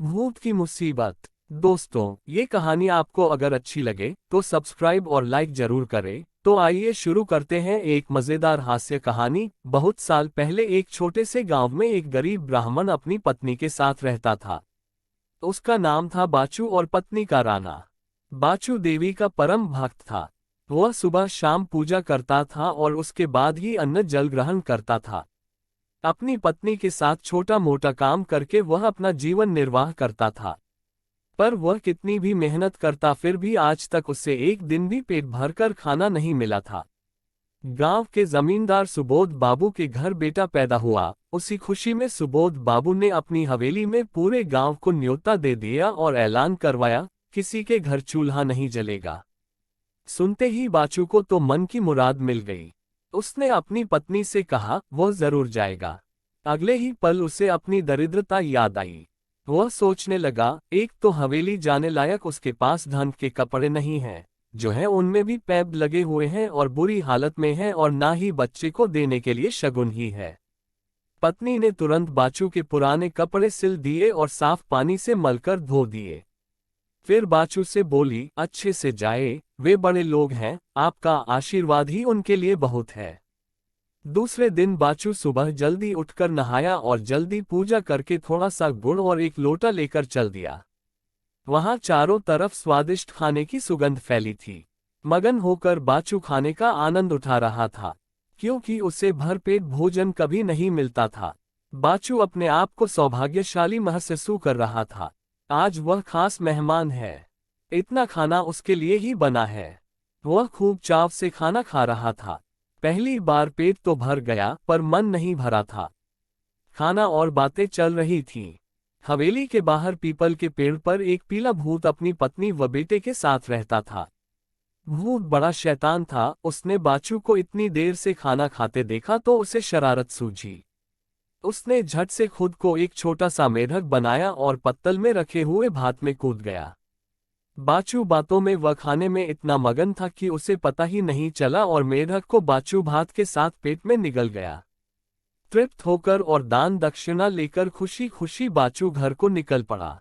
भूत की मुसीबत। दोस्तों, ये कहानी आपको अगर अच्छी लगे तो सब्सक्राइब और लाइक जरूर करें। तो आइए शुरू करते हैं एक मजेदार हास्य कहानी। बहुत साल पहले एक छोटे से गांव में एक गरीब ब्राह्मण अपनी पत्नी के साथ रहता था। उसका नाम था बाचू और पत्नी का राना। बाचू देवी का परम भक्त था। वह सुबह शाम पूजा करता था और उसके बाद ही अन्न जल ग्रहण करता था। अपनी पत्नी के साथ छोटा मोटा काम करके वह अपना जीवन निर्वाह करता था। पर वह कितनी भी मेहनत करता फिर भी आज तक उसे एक दिन भी पेट भरकर खाना नहीं मिला था। गांव के जमींदार सुबोध बाबू के घर बेटा पैदा हुआ। उसी खुशी में सुबोध बाबू ने अपनी हवेली में पूरे गांव को न्योता दे दिया और ऐलान करवाया, किसी के घर चूल्हा नहीं जलेगा। सुनते ही बाचू को तो मन की मुराद मिल गई। उसने अपनी पत्नी से कहा वो जरूर जाएगा। अगले ही पल उसे अपनी दरिद्रता याद आई। वह सोचने लगा, एक तो हवेली जाने लायक उसके पास धन के कपड़े नहीं हैं, जो है उनमें भी पैब लगे हुए हैं और बुरी हालत में है, और ना ही बच्चे को देने के लिए शगुन ही है। पत्नी ने तुरंत बाचू के पुराने कपड़े सिल दिए और साफ पानी से मलकर धो दिए। फिर बाचू से बोली, अच्छे से जाए, वे बड़े लोग हैं, आपका आशीर्वाद ही उनके लिए बहुत है। दूसरे दिन बाचू सुबह जल्दी उठकर नहाया और जल्दी पूजा करके थोड़ा सा गुड़ और एक लोटा लेकर चल दिया। वहां चारों तरफ स्वादिष्ट खाने की सुगंध फैली थी। मगन होकर बाचू खाने का आनंद उठा रहा था, क्योंकि उसे भरपेट भोजन कभी नहीं मिलता था। बाचू अपने आप को सौभाग्यशाली महसूस कर रहा था। आज वह खास मेहमान है। इतना खाना उसके लिए ही बना है। वह खूब चाव से खाना खा रहा था। पहली बार पेट तो भर गया पर मन नहीं भरा था। खाना और बातें चल रही थीं। हवेली के बाहर पीपल के पेड़ पर एक पीला भूत अपनी पत्नी व बेटे के साथ रहता था। भूत बड़ा शैतान था। उसने बाचू को इतनी देर से खाना खाते देखा तो उसे शरारत सूझी। उसने झट से खुद को एक छोटा सा मेढक बनाया और पत्तल में रखे हुए भात में कूद गया। बाचू बातों में व खाने में इतना मगन था कि उसे पता ही नहीं चला और मेढक को बाचू भात के साथ पेट में निगल गया। तृप्त होकर और दान दक्षिणा लेकर खुशी खुशी बाचू घर को निकल पड़ा।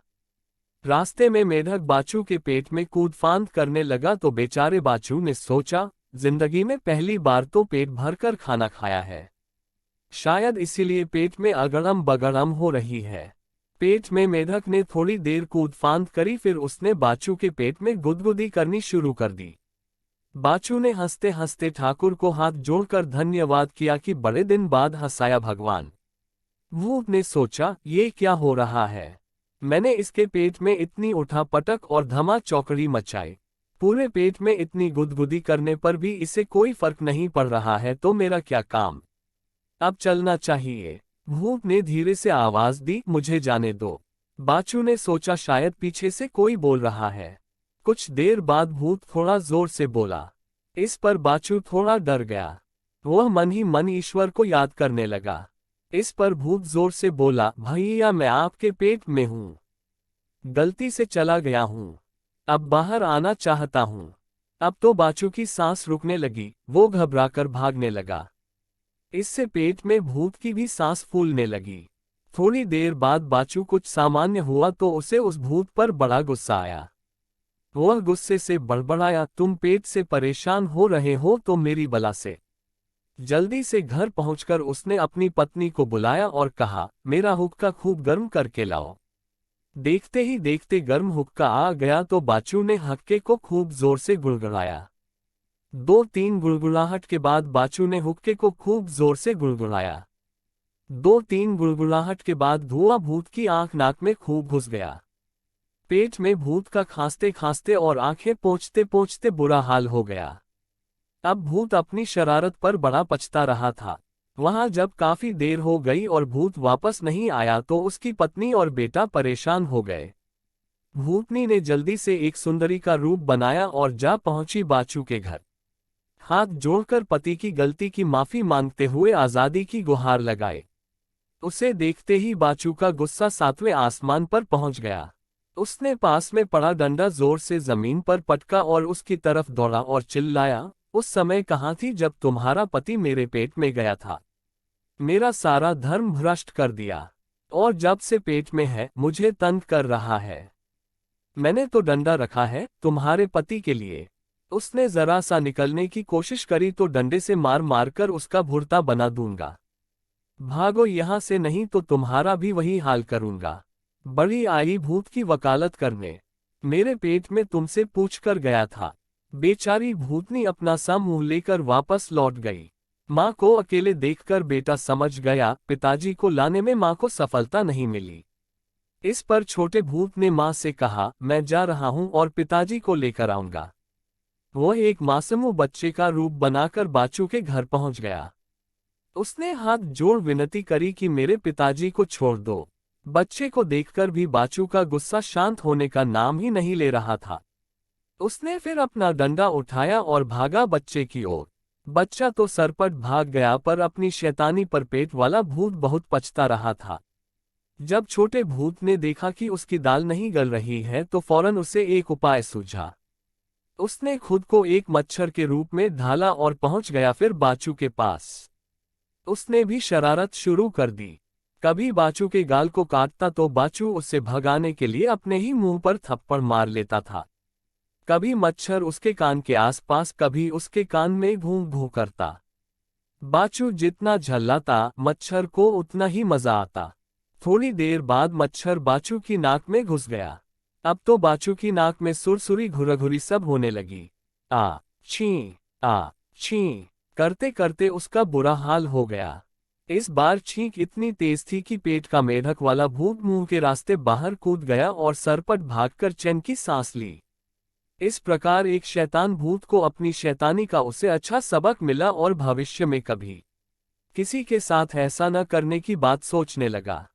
रास्ते में मेढक बाचू के पेट में कूद फांद करने लगा तो बेचारे बाचू ने सोचा, जिंदगी में पहली बार तो पेट भरकर खाना खाया है, शायद इसीलिए पेट में अगड़म बगड़म हो रही है। पेट में मेढक ने थोड़ी देर कूद फांद करी, फिर उसने बाचू के पेट में गुदगुदी करनी शुरू कर दी। बाचू ने हंसते हंसते ठाकुर को हाथ जोड़कर धन्यवाद किया कि बड़े दिन बाद हंसाया भगवान। भूत ने सोचा, ये क्या हो रहा है, मैंने इसके पेट में इतनी उठापटक और धमा चौकड़ी मचाई, पूरे पेट में इतनी गुदगुदी करने पर भी इसे कोई फर्क नहीं पड़ रहा है, तो मेरा क्या काम, अब चलना चाहिए। भूत ने धीरे से आवाज दी, मुझे जाने दो। बाचू ने सोचा शायद पीछे से कोई बोल रहा है। कुछ देर बाद भूत थोड़ा जोर से बोला। इस पर बाचू थोड़ा डर गया। वह मन ही मन ईश्वर को याद करने लगा। इस पर भूत जोर से बोला, भैया मैं आपके पेट में हूं, गलती से चला गया हूं, अब बाहर आना चाहता हूं। अब तो बाचू की सांस रुकने लगी। वो घबराकर भागने लगा। इससे पेट में भूत की भी सांस फूलने लगी। थोड़ी देर बाद बाचू कुछ सामान्य हुआ तो उसे उस भूत पर बड़ा गुस्सा आया। वह गुस्से से बड़बड़ाया, तुम पेट से परेशान हो रहे हो तो मेरी बला से। जल्दी से घर पहुंचकर उसने अपनी पत्नी को बुलाया और कहा, मेरा हुक्का खूब गर्म करके लाओ। देखते ही देखते गर्म हुक्का आ गया तो बाचू ने हक्के को खूब जोर से गुड़गुड़ाया। 2-3 गुड़गुड़ाहट के बाद बाचू ने हुक्के को खूब जोर से गुड़गुड़ाया। 2-3 गुड़गुड़ाहट के बाद धुआं भूत की आंख नाक में खूब घुस गया। पेट में भूत का खांसते खांसते और आंखें पोंछते पोंछते बुरा हाल हो गया। अब भूत अपनी शरारत पर बड़ा पछता रहा था। वहां जब काफी देर हो गई और भूत वापस नहीं आया तो उसकी पत्नी और बेटा परेशान हो गए। भूतनी ने जल्दी से एक सुंदरी का रूप बनाया और जा पहुंची बाचू के घर। हाथ जोड़कर पति की गलती की माफी मांगते हुए आजादी की गुहार लगाए। उसे देखते ही बाचू का गुस्सा 7वें आसमान पर पहुंच गया। उसने पास में पड़ा डंडा जोर से जमीन पर पटका और उसकी तरफ दौड़ा और चिल्लाया, उस समय कहाँ थी जब तुम्हारा पति मेरे पेट में गया था, मेरा सारा धर्म भ्रष्ट कर दिया। और जब से पेट में है मुझे तंग कर रहा है। मैंने तो डंडा रखा है तुम्हारे पति के लिए। उसने जरा सा निकलने की कोशिश करी तो डंडे से मार मारकर उसका भुर्ता बना दूंगा। भागो यहां से नहीं तो तुम्हारा भी वही हाल करूंगा। बड़ी आई भूत की वकालत करने। मेरे पेट में तुमसे पूछकर गया था। बेचारी भूतनी अपना सा मुंह लेकर वापस लौट गई। माँ को अकेले देखकर बेटा समझ गया पिताजी को लाने में माँ को सफलता नहीं मिली। इस पर छोटे भूत ने माँ से कहा मैं जा रहा हूँ और पिताजी को लेकर आऊंगा। वह एक मासूम बच्चे का रूप बनाकर बाचू के घर पहुंच गया। उसने हाथ जोड़ विनती करी कि मेरे पिताजी को छोड़ दो। बच्चे को देखकर भी बाचू का गुस्सा शांत होने का नाम ही नहीं ले रहा था। उसने फिर अपना डंडा उठाया और भागा बच्चे की ओर। बच्चा तो सरपट भाग गया पर अपनी शैतानी पर पेट वाला भूत बहुत पछता रहा था। जब छोटे भूत ने देखा कि उसकी दाल नहीं गल रही है तो फौरन उसे एक उपाय सूझा। उसने खुद को एक मच्छर के रूप में ढाला और पहुंच गया फिर बाचू के पास। उसने भी शरारत शुरू कर दी। कभी बाचू के गाल को काटता तो बाचू उससे भगाने के लिए अपने ही मुंह पर थप्पड़ मार लेता था। कभी मच्छर उसके कान के आसपास कभी उसके कान में भूं भूं करता। बाचू जितना झल्लाता मच्छर को उतना ही मजा आता। थोड़ी देर बाद मच्छर बाचू की नाक में घुस गया। अब तो बाचू की नाक में सुरसुरी घुरघुरी सब होने लगी। आ छी करते करते उसका बुरा हाल हो गया। इस बार छींक इतनी तेज थी कि पेट का मेढक वाला भूत मुंह के रास्ते बाहर कूद गया और सरपट भागकर चैन की सांस ली। इस प्रकार एक शैतान भूत को अपनी शैतानी का उसे अच्छा सबक मिला और भविष्य में कभी किसी के साथ ऐसा न करने की बात सोचने लगा।